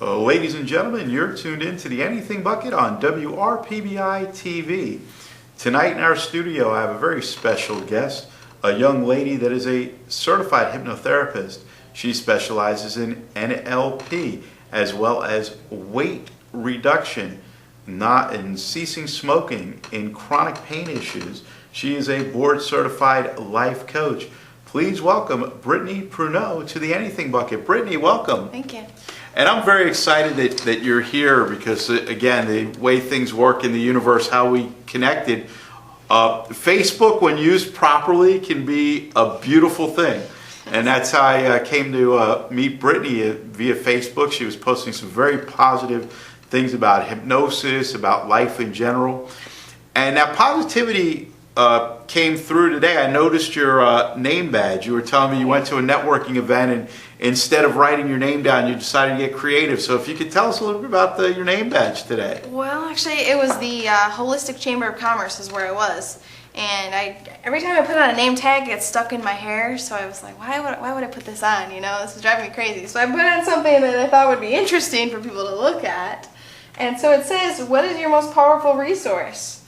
Ladies and gentlemen, you're tuned in to the Anything Bucket on WRPBI TV. Tonight in our studio, I have a very special guest, a young lady that is a certified hypnotherapist. She specializes in NLP as well as weight reduction, not in ceasing smoking, in chronic pain issues. She is a board certified life coach. Please welcome Brittany Pruneau to the Anything Bucket. Brittany, welcome. Thank you. And I'm very excited that you're here because, again, the way things work in the universe, how we connected, Facebook, when used properly, can be a beautiful thing. And that's how I came to meet Brittany via Facebook. She was posting some very positive things about hypnosis, about life in general. And that positivity came through today. I noticed your name badge. You were telling me you went to a networking event and instead of writing your name down, you decided to get creative. So if you could tell us a little bit about your name badge today. Well, actually, it was the Holistic Chamber of Commerce is where I was. And every time I put on a name tag, it gets stuck in my hair. So I was like, why would I put this on? You know, this is driving me crazy. So I put on something that I thought would be interesting for people to look at. And so it says, what is your most powerful resource?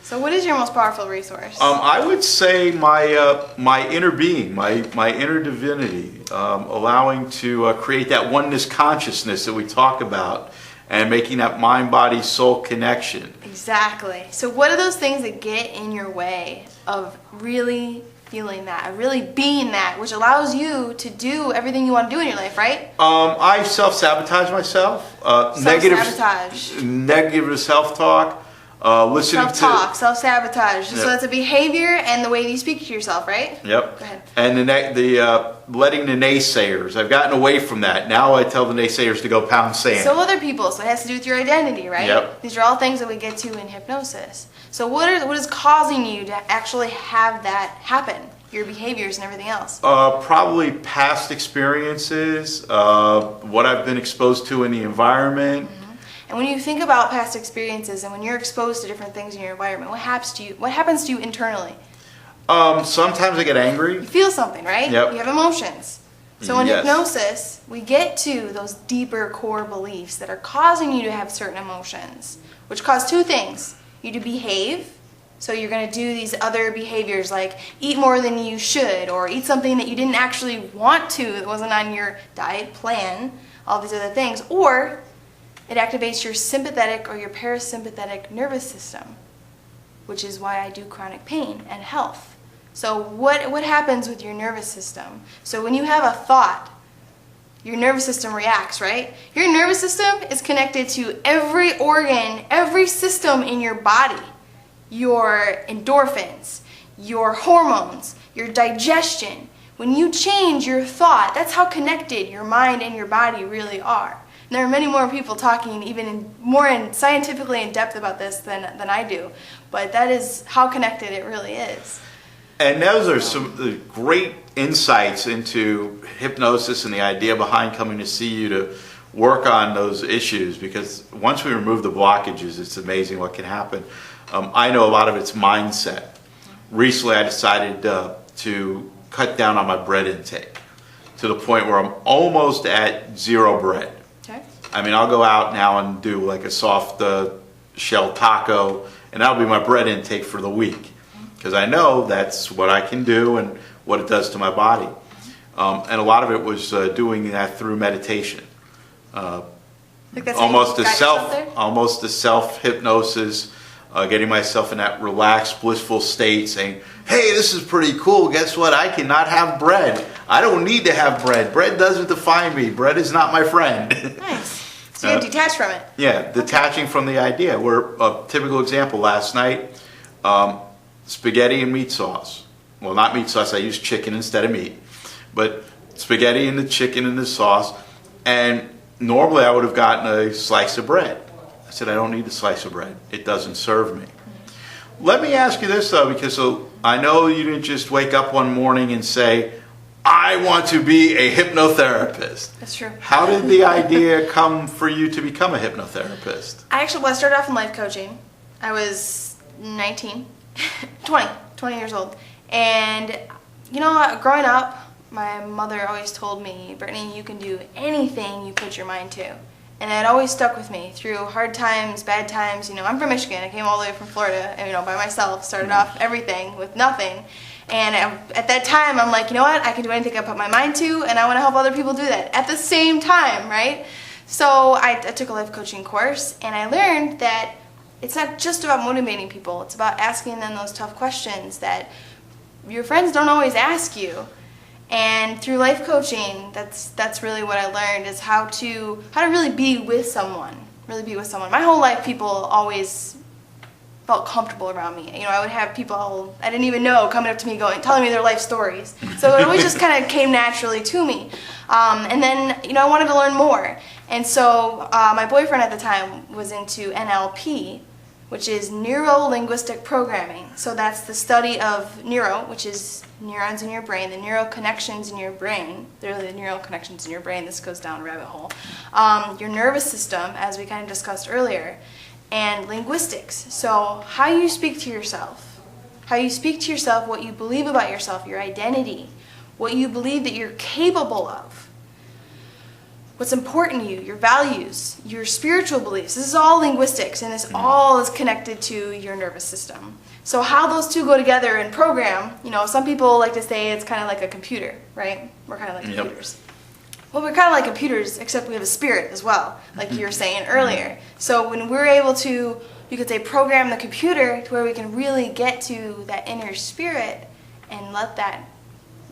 So what is your most powerful resource? I would say my inner being, my inner divinity, allowing to create that oneness consciousness that we talk about and making that mind-body-soul connection. Exactly. So what are those things that get in your way of really feeling that, of really being that, which allows you to do everything you want to do in your life, right? I self-sabotage myself. Self-sabotage. Negative self-talk. Self-talk, self-sabotage. Yep. So that's a behavior and the way you speak to yourself, right? Yep. Go ahead. And the letting the naysayers. I've gotten away from that. Now I tell the naysayers to go pound sand. So other people. So it has to do with your identity, right? Yep. These are all things that we get to in hypnosis. So what is causing you to actually have that happen? Your behaviors and everything else. Probably past experiences, what I've been exposed to in the environment. And when you think about past experiences and when you're exposed to different things in your environment, what happens to you? What happens to you internally? Sometimes I get angry. You feel something, right? Yep. You have emotions. So in Yes. hypnosis, we get to those deeper core beliefs that are causing you to have certain emotions, which cause two things. You to behave, so you're going to do these other behaviors like eat more than you should or eat something that you didn't actually want to, that wasn't on your diet plan, all these other things, or it activates your sympathetic or your parasympathetic nervous system, which is why I do chronic pain and health. So what happens with your nervous system? So when you have a thought, your nervous system reacts, right? Your nervous system is connected to every organ, every system in your body. Your endorphins, your hormones, your digestion. When you change your thought, that's how connected your mind and your body really are. There are many more people talking even more scientifically in depth about this than I do, but that is how connected it really is. And those are some great insights into hypnosis and the idea behind coming to see you to work on those issues, because once we remove the blockages, it's amazing what can happen. I know a lot of it's mindset. Recently I decided to cut down on my bread intake to the point where I'm almost at zero bread. Okay. I mean, I'll go out now and do like a soft shell taco, and that'll be my bread intake for the week, because I know that's what I can do and what it does to my body. And a lot of it was doing that through meditation. Almost a self hypnosis, getting myself in that relaxed, blissful state, saying, hey, this is pretty cool. Guess what? I cannot have bread. I don't need to have bread. Bread doesn't define me. Bread is not my friend. Nice. So you detach from it. Yeah, detaching from the idea. A typical example last night, spaghetti and meat sauce. Well, not meat sauce. I used chicken instead of meat. But spaghetti and the chicken and the sauce. And normally I would have gotten a slice of bread. I said, I don't need a slice of bread. It doesn't serve me. Let me ask you this, though, because I know you didn't just wake up one morning and say, I want to be a hypnotherapist. That's true. How did the idea come for you to become a hypnotherapist? I started off in life coaching. I was 20 years old. And, you know, growing up, my mother always told me, Brittany, you can do anything you put your mind to. And it always stuck with me through hard times, bad times. I'm from Michigan. I came all the way from Florida, by myself, started off everything with nothing. And at that time, I'm like, you know what? I can do anything I put my mind to, and I want to help other people do that at the same time, right? So I took a life coaching course, and I learned that it's not just about motivating people. It's about asking them those tough questions that your friends don't always ask you. And through life coaching, that's really what I learned, is how to really be with someone. Really be with someone. My whole life, people always felt comfortable around me. I would have people I didn't even know coming up to me telling me their life stories. So it always just kind of came naturally to me. And then, I wanted to learn more. And so my boyfriend at the time was into NLP, which is neuro-linguistic programming. So that's the study of neuro, which is neurons in your brain, the neural connections in your brain. They're the neural connections in your brain. This goes down a rabbit hole. Your nervous system, as we kind of discussed earlier, and linguistics. So how you speak to yourself. How you speak to yourself, what you believe about yourself, your identity, what you believe that you're capable of, what's important to you, your values, your spiritual beliefs. This is all linguistics, and this all is connected to your nervous system. So how those two go together and program, some people like to say it's kind of like a computer, right? We're kind of like computers. Well, we're kind of like computers, except we have a spirit as well, like you were saying earlier. So when we're able to, you could say, program the computer to where we can really get to that inner spirit and let that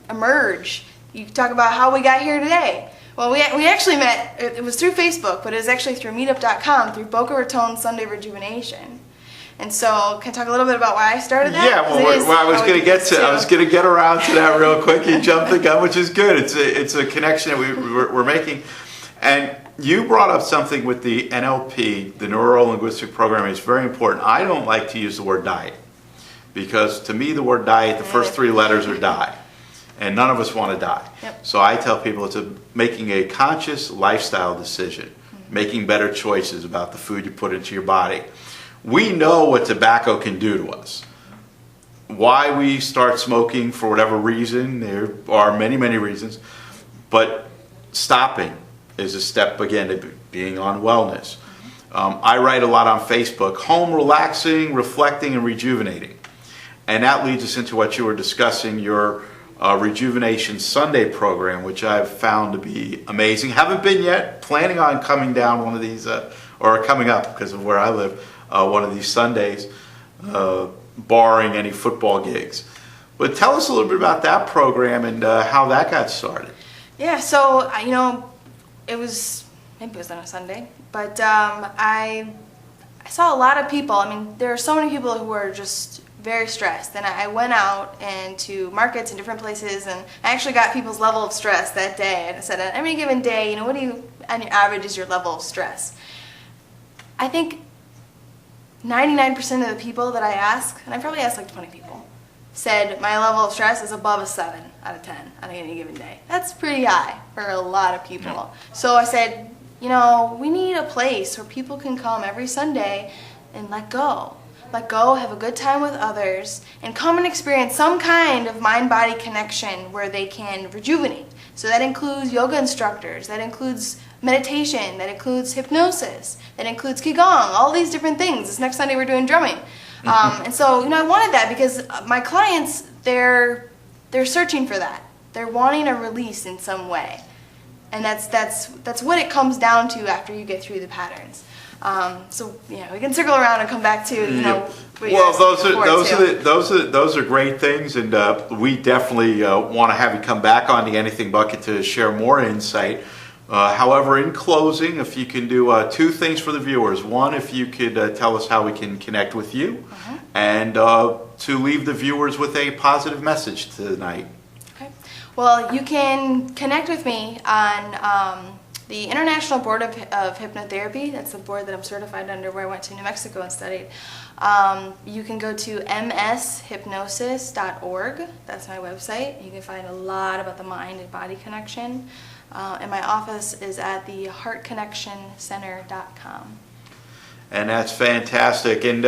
emerge. You talk about how we got here today. Well, we actually met, it was through Facebook, but it was actually through meetup.com, through Boca Raton Sunday Rejuvenation. And so, can I talk a little bit about why I started that? Yeah, I was going to get around to that real quick. You jumped the gun, which is good. It's a connection that we're making. And you brought up something with the NLP, the neuro-linguistic programming. It's very important. I don't like to use the word diet, because to me the word diet, the first three letters are die. And none of us want to die. Yep. So I tell people it's making a conscious lifestyle decision, making better choices about the food you put into your body. We know what tobacco can do to us. Why we start smoking, for whatever reason, there are many, many reasons, but stopping is a step, again, to being on wellness. I write a lot on Facebook, home relaxing, reflecting, and rejuvenating. And that leads us into what you were discussing, your Rejuvenation Sunday program, which I've found to be amazing. Haven't been yet, planning on coming down one of these, or coming up because of where I live, one of these Sundays, barring any football gigs. But tell us a little bit about that program and how that got started. Yeah, so, maybe it was on a Sunday, but I saw a lot of people. There are so many people who are just very stressed, and I went out and to markets and different places, and I actually got people's level of stress that day. And I said, on any given day, what do you, on your average, is your level of stress? I think 99% of the people that I ask, and I probably asked like 20 people, said my level of stress is above a 7 out of 10 on any given day. That's pretty high for a lot of people. So I said, we need a place where people can come every Sunday and let go. Let go, have a good time with others, and come and experience some kind of mind-body connection where they can rejuvenate. So that includes yoga instructors, that includes meditation, that includes hypnosis, that includes qigong, all these different things. This next Sunday we're doing drumming. And so, I wanted that because my clients, they're searching for that. They're wanting a release in some way. And that's what it comes down to after you get through the patterns. So we can circle around and come back to Well, those are great things, and we definitely want to have you come back on the Anything Bucket to share more insight. However, in closing, if you can do two things for the viewers. One, if you could tell us how we can connect with you, and to leave the viewers with a positive message tonight. Okay. Well, you can connect with me on the International Board of Hypnotherapy. That's the board that I'm certified under, where I went to New Mexico and studied. You can go to mshypnosis.org. That's my website. You can find a lot about the mind and body connection. And my office is at the heartconnectioncenter.com. And that's fantastic. And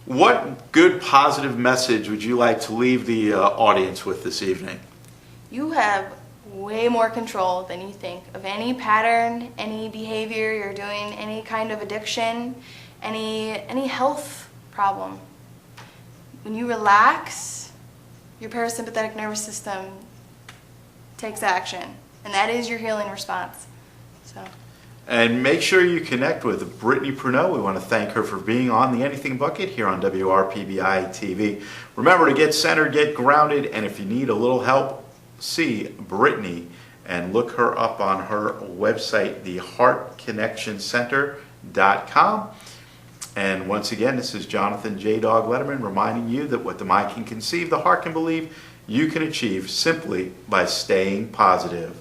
what good positive message would you like to leave the audience with this evening? You have way more control than you think of any pattern, any behavior you're doing, any kind of addiction, any health problem. When you relax, your parasympathetic nervous system takes action, and that is your healing response. So. And make sure you connect with Brittany Pruneau. We want to thank her for being on the Anything Bucket here on WRPBI TV. Remember to get centered, get grounded, and if you need a little help, see Brittany and look her up on her website, theheartconnectioncenter.com. And once again, this is Jonathan J. Dog Letterman reminding you that what the mind can conceive, the heart can believe, you can achieve simply by staying positive.